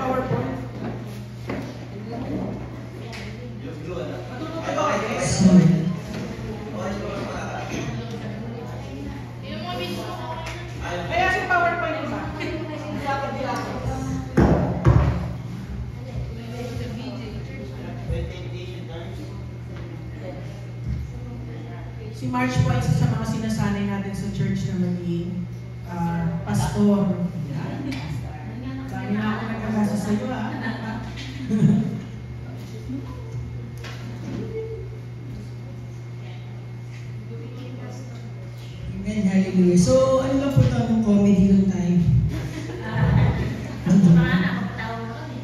PowerPoint. Kaya si PowerPoint ba? Si March po ay isa sa mga sinasanay natin sa church na maging pastor. Yan. Dahil na ako nagkagasa sa iyo, ha? Amen, hallelujah. So, ano lang po ito ng comedy yung time?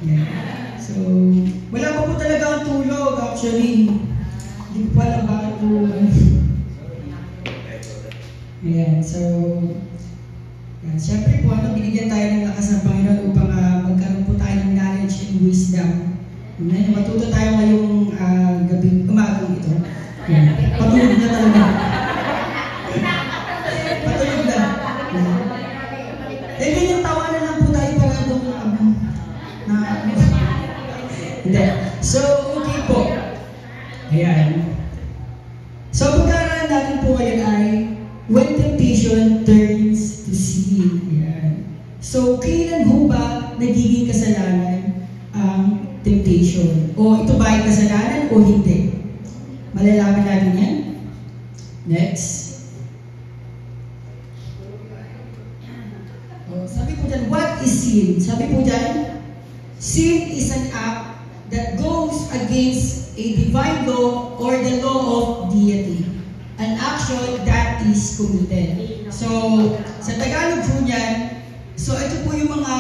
Yeah. So, wala pa po talaga ang tulog, actually. Hindi ko pa alam bakit tulog. Ayan, so, yan. Siyempre po, binigyan tayo ng lakas ng Panginoon upang magkaroon po tayo ng knowledge and wisdom. Amen. Matuto tayo ngayong umagang ito. Yan. Patulog na talaga. Patulog na. Eh, ganyan tawanan lang po tayo para doon hindi. So, okay po. Ayan. So, pag-aaralan natin po ngayon ay when temptation turns to sin. Ayan. So, kailan ho ba nagiging kasalanan ang temptation? O ito ba ay kasalanan o hindi? Malalaman natin yan. Next. Sabi po dyan, what is sin? Sabi po dyan, sin is an act that goes against a divine law or the law of deity. An action that is committed. So, sa Tagalog po niyan, so ito po yung mga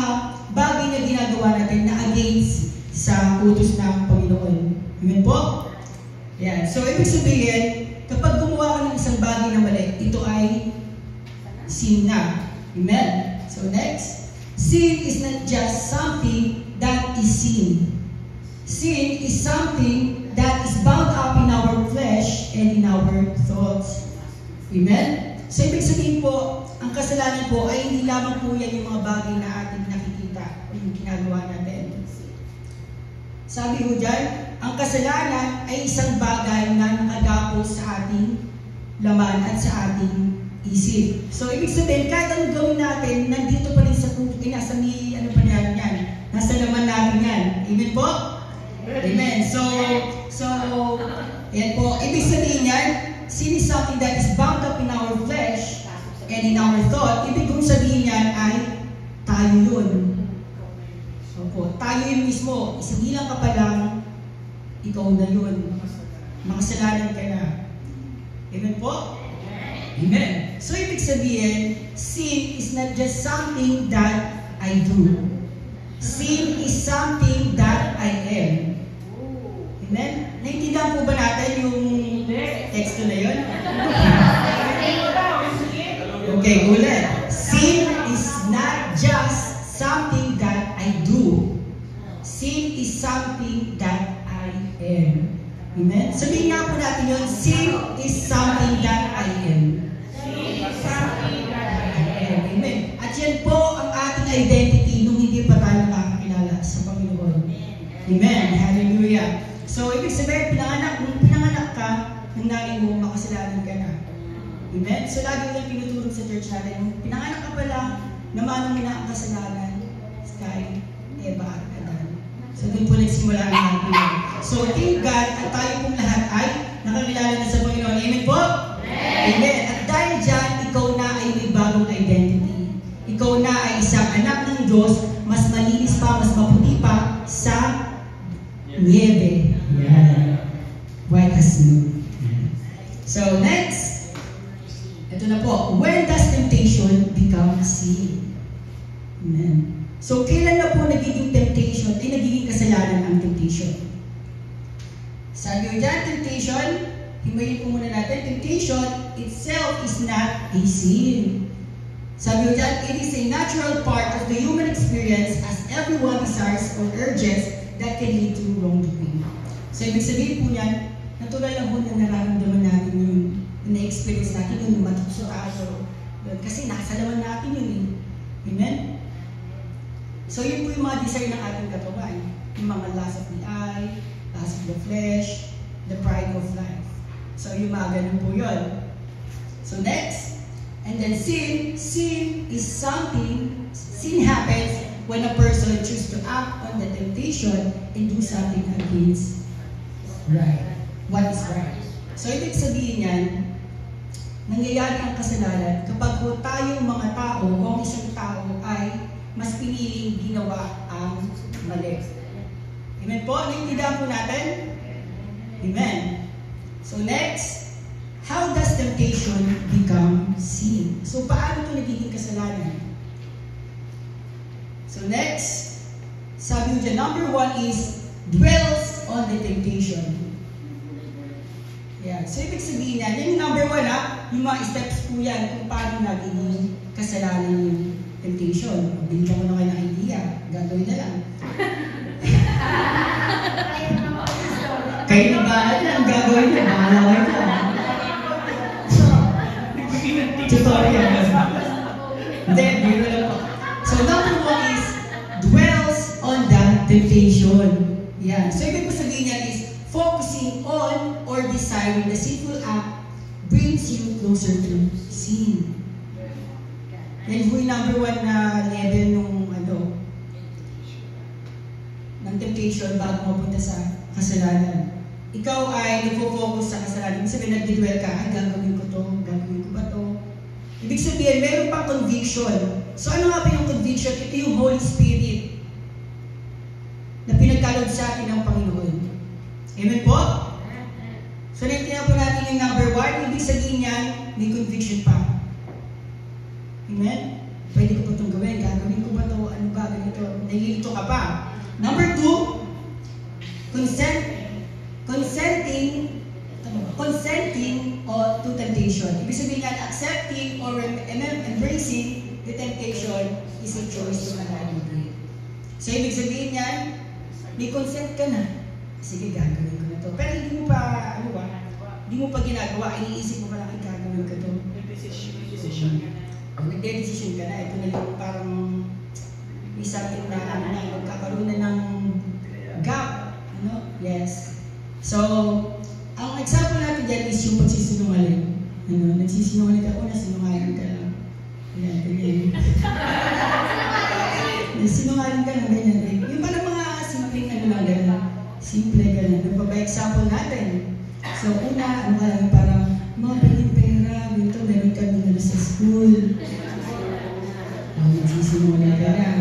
bagay na ginagawa natin na against sa utos ng Panginoon. Amen po? Yan. So, ibig sabihin, kapag gumawa ka ng isang bagay na mali, ito ay sin na. Amen? So, next. Sin is not just something that is sin. Sin is something that is bound up in our flesh and in our thoughts. Amen? So, ibig sabihin po, ang kasalanan po ay hindi lamang po yan yung mga bagay na ating nakikita o yung ginagawa natin. Sabi ko dyan, ang kasalanan ay isang bagay na nakagapos sa ating laman at sa ating isip. So, ibig sabihin, kahit anong gawin natin, nandito pa rin sa nasa ano pa yan, nasa laman natin yan. Amen po? Amen. So, yan po. Ibig sabihin yan, sin is something that is bound up in our flesh and in our thought. Ibig kong sabihin yan ay tayo yun. So po, tayo yun mismo. Isabilang ka pa lang, ikaw na yun. Makasalanan ka na. Amen po? Amen. So, ibig sabihin, sin is not just something that I do. Sin is something that I am. Amen? Naintindihan po ba natin yung teksto na yun? Okay, ulit. Sin is not just something that I do. Sin is something that I am. Amen? Sabihin nga po natin yun, sin is something that I am. Amen. At yan po ang ating identity nung hindi pa tayo nakakakilala sa Panginoon. Amen. Hallelujah. So, ibig sabihin, pinanganak ka, ng nanay mo, makasalanan ka na. Amen? So, lagi yung pinutulog sa church natin, nung pinanganak ka pa lang, namanong mo na ang kasalanan kay Eva at Adan. So, doon po nagsimula ang natin. So, thank God, at tayo pong lahat ay nakakilala na sa Panginoon. Amen po? Amen. At dahil dyan, ikaw na ay may bagong identity. Ikaw na ay isang anak ng Diyos, mas malinis pa, mas maputi pa sa niebe. Yeah. White as snow. So, next. Ito na po. When does temptation become sin? Amen. So, kailan na po nagiging temptation, ay nagiging kasalanan ang temptation? Sabi ko dyan, temptation, himayin po muna natin, temptation itself is not a sin. Sabi ko dyan, it is a natural part of the human experience as everyone desires or urges that can lead to wrongdoing. So, ibig sabihin po yan, natural lang po na nararamdaman natin yung na-experience natin yung matuto tayo. Kasi nasa laman natin yun eh. Amen? So yun po yung mga desire ng ating katawan. Yung mga lust of the eye, lust of the flesh, the pride of life. So yung mga ganun po yun. So next, and then sin is something, sin happens when a person chooses to act on the temptation and do something against right. What is right? So ibig sabihin yan, nangyayari ang kasalanan kapag po tayong mga tao o ang isang tao ay mas piniling ginawa ang mali. Amen po? Naintindihan po natin? Amen. So next, how does temptation become sin? So paano ito nagiging kasalanan? So next, sabi mo dyan, number 1 is dwells on the temptation. Yeah. So ibig sabihin yan, yung number 1 yung mga steps po yan kung paano nagiging kasalanan yung temptation. Binigyan ko na kayo ng idea, gagawin na lang. Kayo na bahala na, ang gagawin na, bahala kayo na. Tutorial. Hindi, biro lang po. So number 1 is dwells on the temptation. Yeah. So ibig sabihin yan is focusing on or desiring the sinful act brings you closer to sin. Yan po yung number 1 na level nung ng temptation bago mapunta sa kasalanan. Ikaw ay nagpo-focus sa kasalanan. Ibig sabihin, nag-dwell ka, ay gagawin ko to, gagawin ko ba to? Ibig sabihin, meron pang conviction. So ano nga ba yung conviction? Ito yung Holy Spirit na pinagkaloob sa atin ng Panginoon. Amen po? So naintindihan po natin yung number 1, ibig sabihin niyan, may conviction pa. Amen? Pwede ko po itong gawin, gagawin ko ba ito, ano ba, ganito, nahihilito ka pa. Number 2, consenting to temptation. Ibig sabihin niyan, accepting or embracing the temptation is a choice to manipulate. So ibig sabihin niyan, may consent ka na. Sige, gagawin ko na to. Pero hindi mo pa, hindi mo pa ginagawa, iniisip mo pa lang, gagawin ko to. Decision ka na. Nagde-decision ka na. Ito na yung parang may something na magkakaroon na ng gap. Yes. So, ang example natin dyan is yung pagsisinungaling. Nagsisinungaling ka, nasinungaling ka lang. Ayan, ganyan. Nasinungaling ka lang, ganyan. Yung parang mga simpleng gano'n. Simple gano'n. Nagpapa-example natin. So, una, parang mga pwedeng pera, dito, meron kami gano'n sa school. Nagsisinungaling ka lang.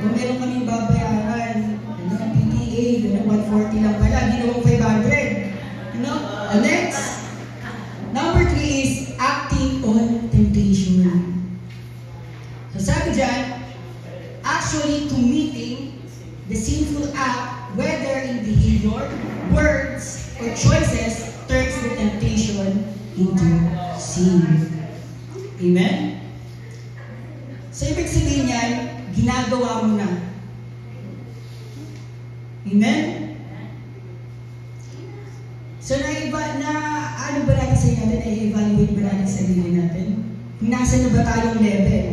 Kung meron kaming babayaran, PTA, 140 lang pala, ginawang 500. Next, number 3 is acting on temptation. So sabi dyan, actually committing the sinful act, whether in behavior, words, or choices, turns the temptation into sin. Amen? So ibig sabihin yan, ginagawa mo na. Amen? So ano ba natin sa natin, i-evaluate ba natin sa sarili natin? Kung nasa na ba tayong level?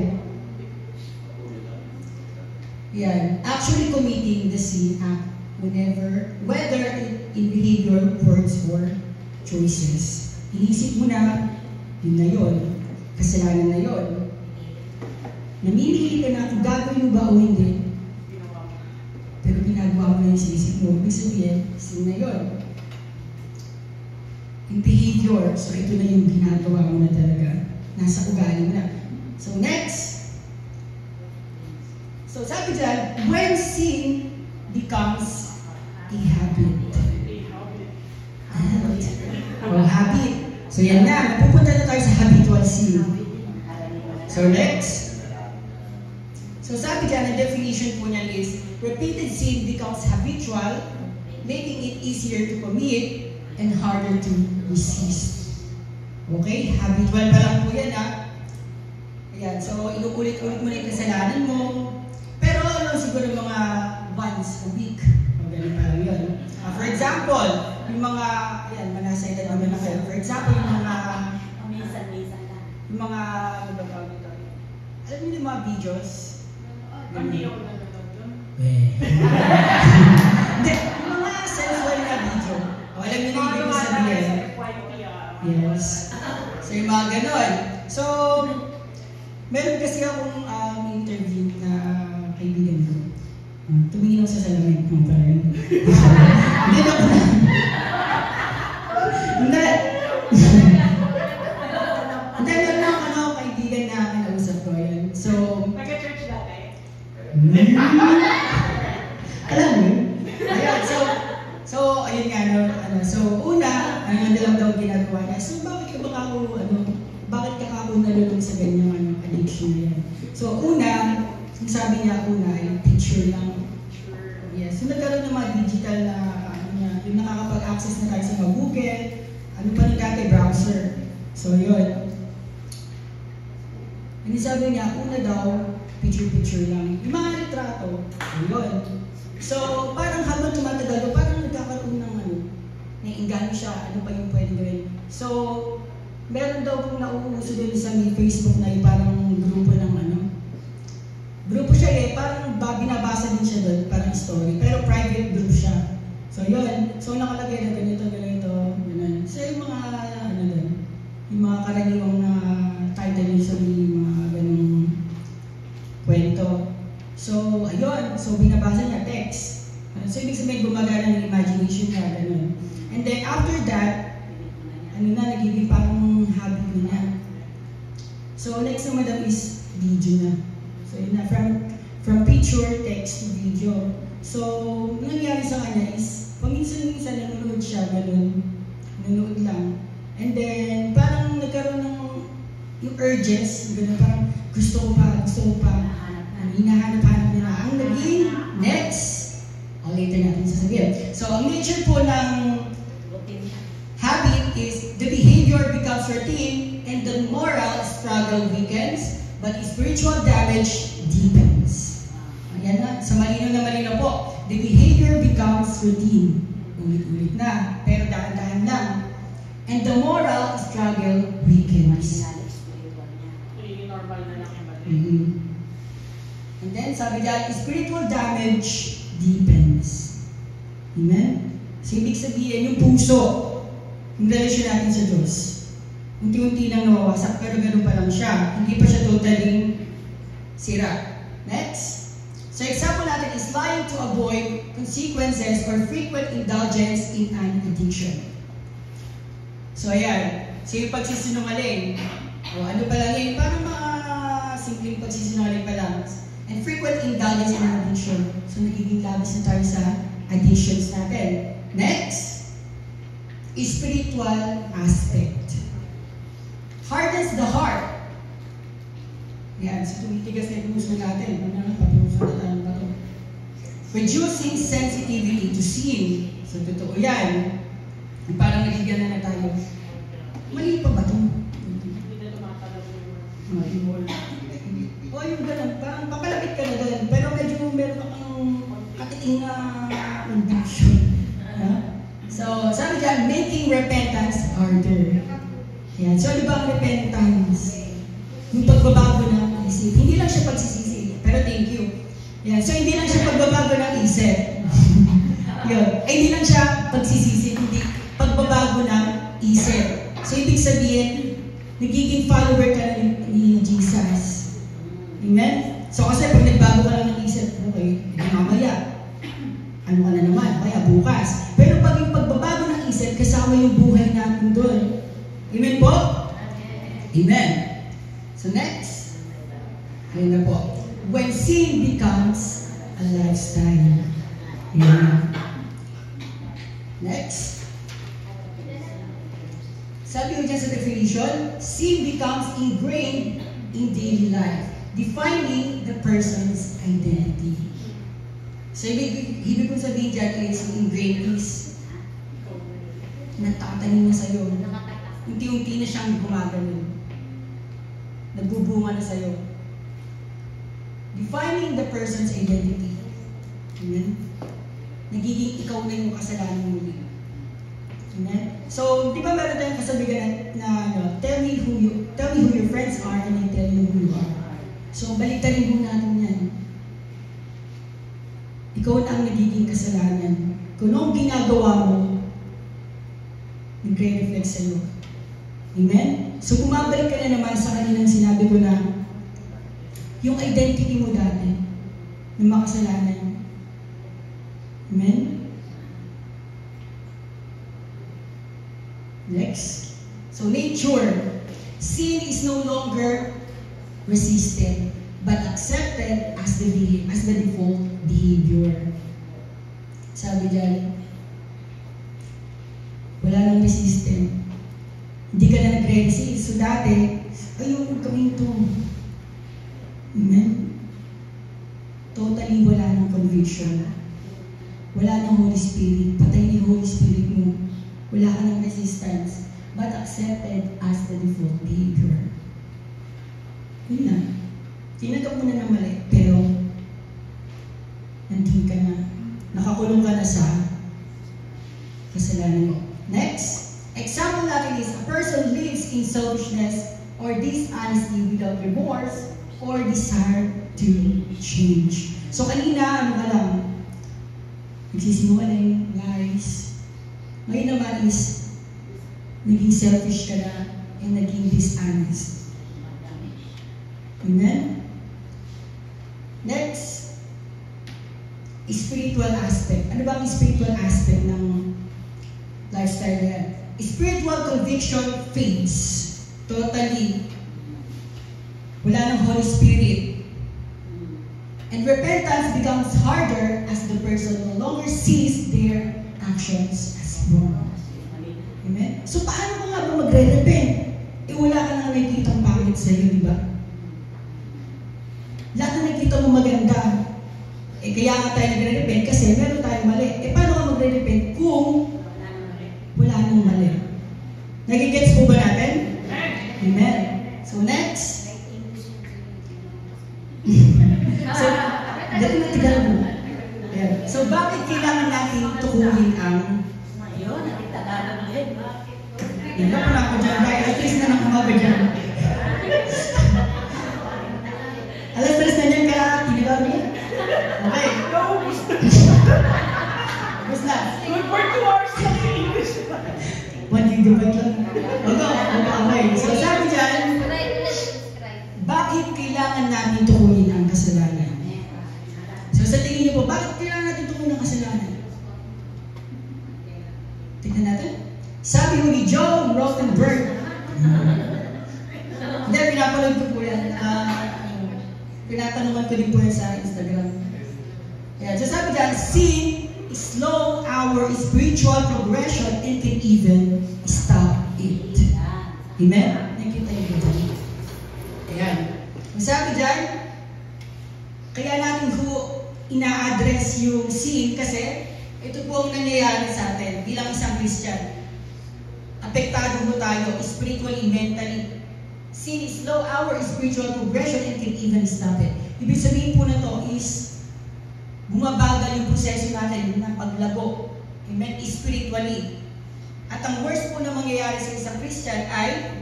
Yan. Actually committing the sin act whether in behavior, words, or choices. Inisip mo na, yun na yun. Kasalanan na yun. Namimili ka na kung gagawin mo ba o hindi. Pero ginagawa mo na yung sinisip mo. Ibig sabihin, sin na yun. Yung behavior, so ito na yung ginagawa mo na talaga. Nasa ugali mo na. So next. So sabi dyan, when sin becomes a habit. Habit. So yan na, pupunta na tayo sa habitual sin. So next. So sabi dyan, ang definition po niyan is, repeated sin becomes habitual, making it easier to commit and harder to resist. Okay? Habitual pa lang po yan, Ayan, so inuulit-ulit mo na yung kasalanan mo. Pero siguro mga once a week. Magaling pa lang yun. For example, yung mga, ayan, manasa edad naman na kayo. For example, yung mga, minsan lang. Yung mga, ano ba tawag ito? Alam niyo yung mga videos? Hindi ako nanonood doon. Hindi, yung mga sensual na video. O, alam niyo na yung ibig sabihin. Yes. So, yung mga ganon. So, meron kasi akong interview na kaibigan ko. Tumingin ako sa salamin. Hindi na ko na. Hindi. Hindi, meron ako kaibigan na kinausap ko. Yan. So, Nag-church dati? alam mo yun? Ayun, so, ayun nga, so, una, ano lang daw ginagawa niya. So, bakit ka ako nalulog sa ganyang addiction na yan? So, una, sabi niya ay picture lang. Yes, so nagkaroon ng mga digital na, yung nakakapag-access na tayo sa mga Google, ano pa rin dati, browser. So, yun. Ano sabi niya, una daw, picture lang. Yung mga litrato, yun. So, parang habang tumatagal, parang nagkakaroon ng naiinggano siya, ano pa yung pwede gawin. So, meron daw kung nauuso din sa Facebook na yung parang grupo ng grupo siya parang binabasa din siya doon, parang story, pero private group siya. So, yun. So, nakalagay na ganito, ganun. So, yung mga, doon, yung mga karaniwang na title yun sa mga ganung kwento. So, ayun. So, binabasa niya text. So, ibig sabihin, gumagana ng imagination niya, ganun. And then, after that, nagiging parang habit na niya. So, next na madam is video na. So, yun na, from picture, text to video. So, nangyari sa kanya is, paminsan-minsan nanonood siya, ganun. Nanonood lang. And then, parang nagkaroon ng yung urges, ganun, parang gusto ko pa. Hinahanap-hanap niya na. Ang naging next, later natin sasabihin. So, ang nature po ng habit is the behavior becomes routine and the moral struggle weakens, but spiritual damage deepens. Ayan na, sa malinaw po. The behavior becomes routine. Ulit-ulit na, pero dahan-dahan lang. And the moral struggle weakens. Normal na lang yung And then, sabi diyan, spiritual damage deepens. Amen? So, ibig sabihin, yung puso, yung relasyon natin sa Diyos, unti-unti nang nawawasak, pero gano'n pa lang siya. Hindi pa siya totally sira. Next. So, example natin is lying to avoid consequences or frequent indulgence in an addiction. So, ayan. So, yung pagsisinungaling, o ano pa lang yun, parang mga simpleng pagsisinungaling pa lang. And frequent indulgence in addiction. So, nagiging labis na tayo sa addictions natin. Next, spiritual aspect. Hardens the heart. Yan, so tumitigas na yung puso natin. Reducing sensitivity to sin. So, totoo yan. Parang nagigana na tayo. Mali pa ba ito? Hindi na tumatalab yung O yung ganun, parang papalapit ka na doon, pero medyo meron kang katiting na conviction. So, sabi dyan, making repentance harder. Yan. So, ano ba ang repentance? Yung pagbabago ng isip. Hindi lang siya pagsisisi, pero thank you. Yan. So, hindi lang siya pagbabago ng isip. Yun. Hindi lang siya pagsisisi, hindi pagbabago ng isip. So, ibig sabihin, nagiging follower ka ni Jesus. Amen? So kasi pag nagbago ka lang ng isip, okay, mamaya, ano ka na naman, kaya bukas. Pero pag yung pagbabago ng isip, kasama yung buhay natin doon. Amen po? Amen. So next, ayun na po. When sin becomes a lifestyle. Amen. Next. Sabi ko dyan sa definition, sin becomes ingrained in daily life, defining the person's identity. So, ibig kong sabihin dyan is ingrained is natatanim na sa'yo. Unti-unti na siyang gumagano. Nagbubunga na sa'yo. Defining the person's identity. Amen? Nagiging ikaw na yung kasalanan mo. Amen? So, di ba meron tayong kasabihan na tell me who your friends are and I tell you who you are. So, baliktarin mo natin yan. ikaw na ang nagiging kasalanan. Kung anong ginagawa mo, nagre-reflect sa'yo. Amen? So bumabalik ka na naman sa kaninang sinabi ko na yung identity mo dati ng makasalanan. Amen? Next. So nature. Sin is no longer resisted but accepted as the default behavior. Sabi dyan, wala nang resistant. Hindi ka na nag-resist. So dati, ayun, gawin to. Amen? Totally wala nang conviction. Wala nang Holy Spirit. Patay ni Holy Spirit mo. Wala ka nang resistance. But accepted as the default behavior. Yun na. Tinagap mo na ng mali, pero nandun ka na. Nakakulong ka na sa kasalanan mo. Next. Example natin is, a person lives in selfishness or dishonesty without remorse or desire to change. So kanina, ano ka lang? Nagsisinungaling, lies. Ngayon naman is, naging selfish ka na and naging dishonest. Amen? Next, spiritual aspect. Ano ba ang spiritual aspect ng lifestyle na yan? Spiritual conviction fades. Totally. Wala ng Holy Spirit. And repentance becomes harder as the person no longer sees their actions as wrong. Amen? So paano ka nga ba magre-repent? Eh wala ka nang nakikitang pangit sa'yo, di ba? Lahat na nakikita mo maganda. Eh kaya nga tayo nagre-repent kasi meron tayong mali. Eh paano ka magre-repent kung wala nang mali? Nagigets po ba natin? Amen. So next. So, dali na tigal mo. Yeah. So bakit kailangan natin tukuhin ang hindi pa na ako dyan, guys. At least na nang umaga dyan. Alas 3 na dyan kaya tinigaw niya. Okay. Tapos na. Good for 2 hours lang yung English. 1 gigabyte lang. Okay. So sabi dyan, bakit kailangan natin tukuyin ang kasalanan? So sa tingin niyo po, bakit kailangan natin tukuyin ang kasalanan? Tingnan natin. Sabi ni John Rothenberg. Hindi, pinapanood ko po yan. Pinatanungan ko din po yan sa Instagram. Yeah, so sabi dyan, sin slow our spiritual progression and can even stop it. Amen? Nakita niyo po. Ayan. Sabi dyan, kaya natin po ina-address yung sin kasi ito po ang nangyayari sa atin bilang isang Christian. Apektado mo tayo spiritually, mentally. Sin is slow our spiritual progression and can even stop it. Ibig sabihin po na to is bumabagal yung proseso natin ng paglago. Amen? Spiritually. At ang worst po na mangyayari sa isang Christian ay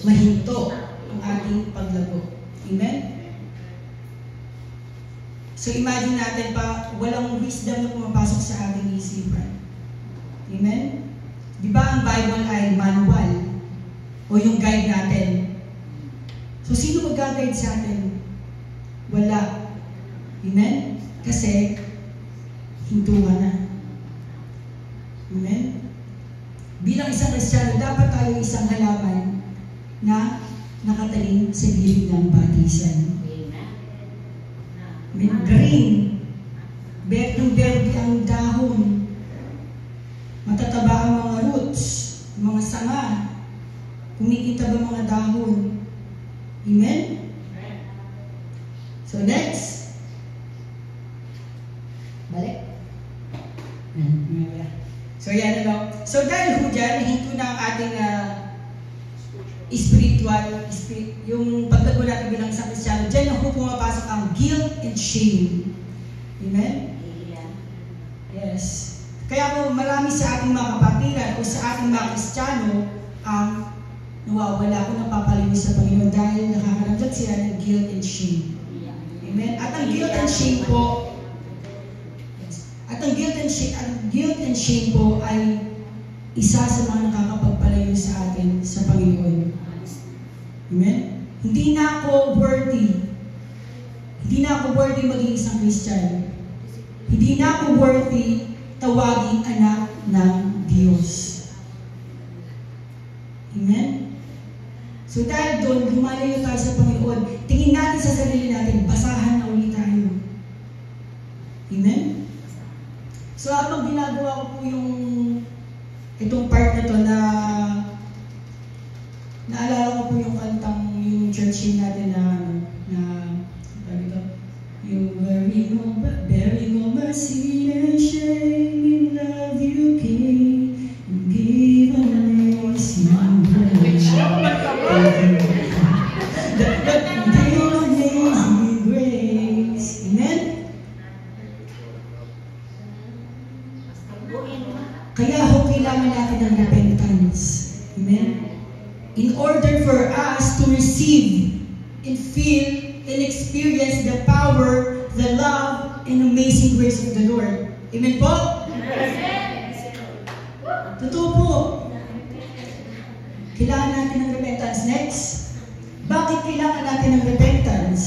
mahinto ang ating paglago. Amen? So imagine natin pa, walang wisdom na pumapasok sa ating isipan. Amen? Di ba ang Bible ay manual o yung guide natin? So sino mag-guide sa atin? Wala. Amen? Kasi hintuan na. Amen? Bilang isang Kristiyano, dapat tayo isang halaman na nakatalim sa gilid ng batisan. Amen? Green. Berdong-berde ang dahon. Matataba ang mga roots, mga sanga. Kumikita ba mga dahon? Amen? So next. Balik. So yan ano. So dahil ho dyan, hinto na ang ating yung paglago natin bilang isang Kristiyano, dyan na ho pumapasok ang guilt and shame. Amen? Yes. Kaya po marami sa ating mga kapatiran o sa ating mga Kristiyano ang nawawala o napapalinis sa Panginoon dahil nakakaramdam sila ng guilt and shame. Amen? At ang guilt and shame po ang guilt and shame po ay isa sa mga nakakapagpalayo sa atin sa Panginoon. Amen? Hindi na ako worthy. Hindi na ako worthy maging isang Christian. Hindi na ako worthy tawaging anak ng Diyos. Amen? So dahil doon, lumalayo tayo sa Panginoon, tingin natin sa sarili natin, basahan na ulit tayo. Amen? So habang ginagawa ko po itong part na to na naalala ko po yung kantang yung church hymn natin you bearing all my sin and shame, in love you came, and give amazing grace. Amazing grace. Amen? Kaya kailangan natin ng repentance. Amen? In order for us to receive and feel and experience the power, the love, and amazing grace of the Lord. Amen po? Totoo po. Kailangan natin ng repentance. Next. Bakit kailangan natin ng repentance?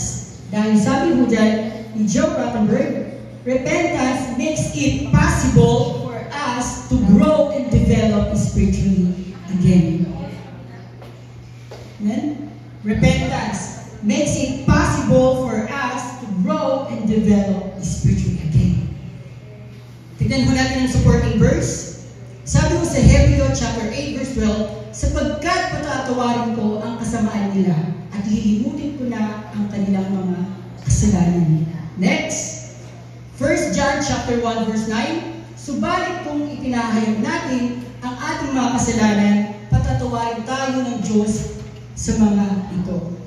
Dahil sabi mo dyan, ni Joe Rottenberg, repentance makes it possible for us to grow and develop spiritually again. Amen? Repentance makes it possible for us to grow and develop spiritually again. Tignan mo natin ang supporting verse. Sabi ko sa Hebreo chapter 8 verse 12, sapagkat patatawarin ko ang kasamaan nila at lilimutin ko na ang kanilang mga kasalanan. Next, 1 John chapter 1 verse 9, subalit kung ipinahayag natin ang ating mga kasalanan, patatawarin tayo ng Diyos sa mga ito.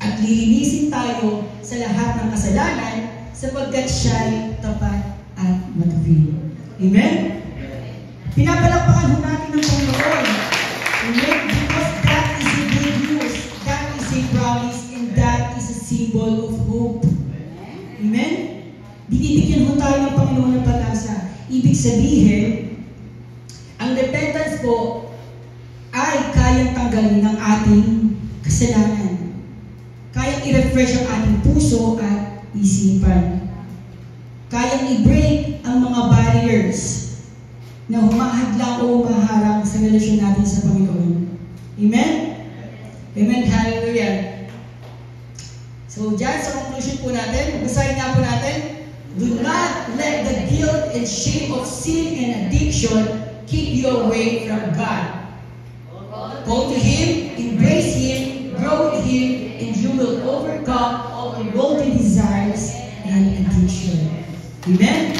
At lilinisin tayo sa lahat ng kasalanan sapagkat siya'y tapat at matuwid. Amen? Pinapalakpakan ho natin ng Panginoon. Amen? Because that is a good news. That is a promise and that is a symbol of hope. Amen? Binibigyan ho tayo ng Panginoon ng pag-asa. Ibig sabihin, ang repentance po ay kayang tanggalin ng ating kasalanan. Kayang i-refresh ang ating puso at isipan. Kayang i-break ang mga barriers na humahadlang o humaharang sa relasyon natin sa Panginoon. Amen? Amen. Hallelujah. So, dyan sa conclusion po natin, basahin nga po natin, do not let the guilt and shame of sin and addiction keep you away from God. Go to Him, embrace Him, grow with Him, and you will overcome all the worldly desires and addiction. Amen?